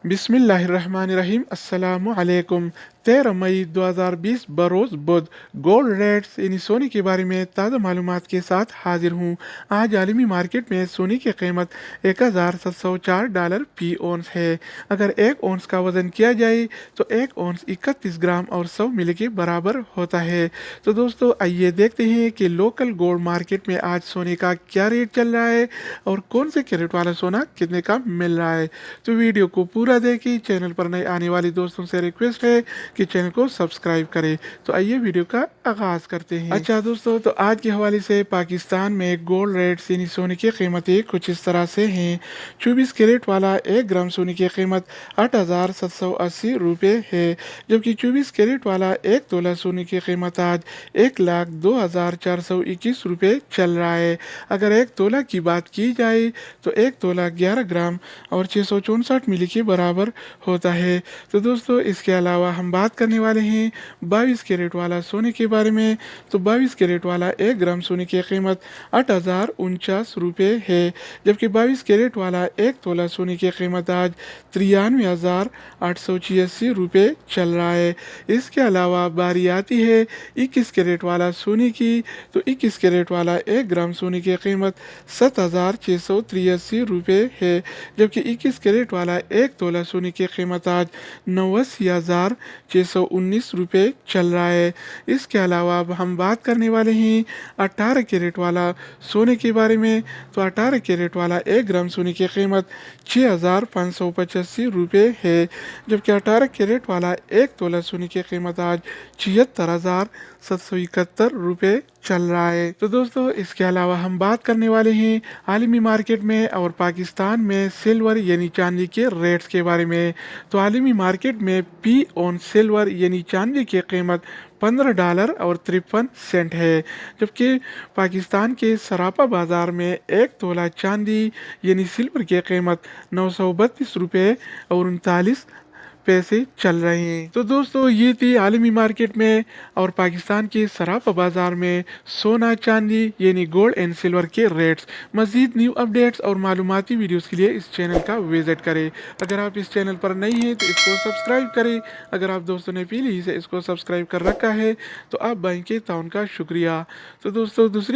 बिस्मिल्लाहिर्रहमानिर्रहीम अस्सलामु अलैकुम। 13 मई 2020 बरोज़ बुध गोल्ड रेट्स यानी सोने के बारे में ताज़ा मालूमात के साथ हाजिर हूँ। आज आलमी मार्केट में सोने की कीमत $1704 फी औंस है। अगर एक औंस का वज़न किया जाए तो एक औंस 31 ग्राम और 100 मिली के बराबर होता है। तो दोस्तों आइए देखते हैं कि लोकल गोल्ड मार्केट में आज सोने का क्या रेट चल रहा है और कौन से कैरेट वाला सोना कितने का मिल रहा है। तो वीडियो को पूरा देखें। चैनल पर नए आने वाले दोस्तों से रिक्वेस्ट है कि चैनल को सब्सक्राइब करें। तो आइए वीडियो का आगाज करते हैं। अच्छा दोस्तों, तो आज के हवाले से पाकिस्तान में गोल्ड रेट्स यानी सोने की कीमतें कुछ इस तरह से हैं। 24 कैरेट वाला 1 ग्राम सोने की कीमत 8,780 रुपये है, जबकि 24 कैरेट वाला 1 तोला सोने की कीमत आज 1,02,421 रुपये चल रहा है। अगर 1 तोला की बात की जाए तो 1 तोला 11 ग्राम और 664 मिली के बराबर होता है। तो दोस्तों इसके अलावा हम बात करने वाले हैं 22 कैरेट वाला सोने के बारे में। तो 22 कैरेट वाला 1 ग्राम सोने की कीमत 8,049 रुपये है, जबकि 22 कैरेट वाला 1 तोला सोने की कीमत आज 93,886 रुपये चल रहा है। इसके अलावा बारी आती है 21 कैरेट वाला सोने की। तो 21 कैरेट वाला 1 ग्राम सोने की कीमत 7,683 रुपये है, जबकि 21 कैरेट वाला 1 तोला सोने की कीमत आज 89,619 रुपये चल रहा है। इसके अलावा अब हम बात करने वाले हैं 18 कैरेट वाला सोने के बारे में। तो 18 कैरेट वाला 1 ग्राम सोने की कीमत 6,585 रुपये है, जबकि 18 कैरेट वाला 1 तोला सोने की कीमत आज 76,771 रुपये चल रहा है। तो दोस्तों इसके अलावा हम बात करने वाले हैं आलमी मार्केट में और पाकिस्तान में सिल्वर यानी चांदी के रेट्स के बारे में। तो आलमी मार्केट में पी ऑन सिल्वर यानी चांदी की कीमत $15 और 53 सेंट है, जबकि पाकिस्तान के सरापा बाज़ार में 1 तोला चांदी यानी सिल्वर की कीमत 932 रुपये और 39 पैसे चल रहे हैं। तो दोस्तों ये थी आलमी मार्केट में और पाकिस्तान के सराफा बाजार में सोना चांदी यानी गोल्ड एंड सिल्वर के रेट्स। मज़ीद न्यू अपडेट्स और मालूमाती वीडियोस के लिए इस चैनल का विजिट करें। अगर आप इस चैनल पर नए हैं तो इसको सब्सक्राइब करें। अगर आप दोस्तों ने पहले ही से इसको सब्सक्राइब कर रखा है तो आप भाई के ताउन का शुक्रिया। तो दोस्तों दूसरी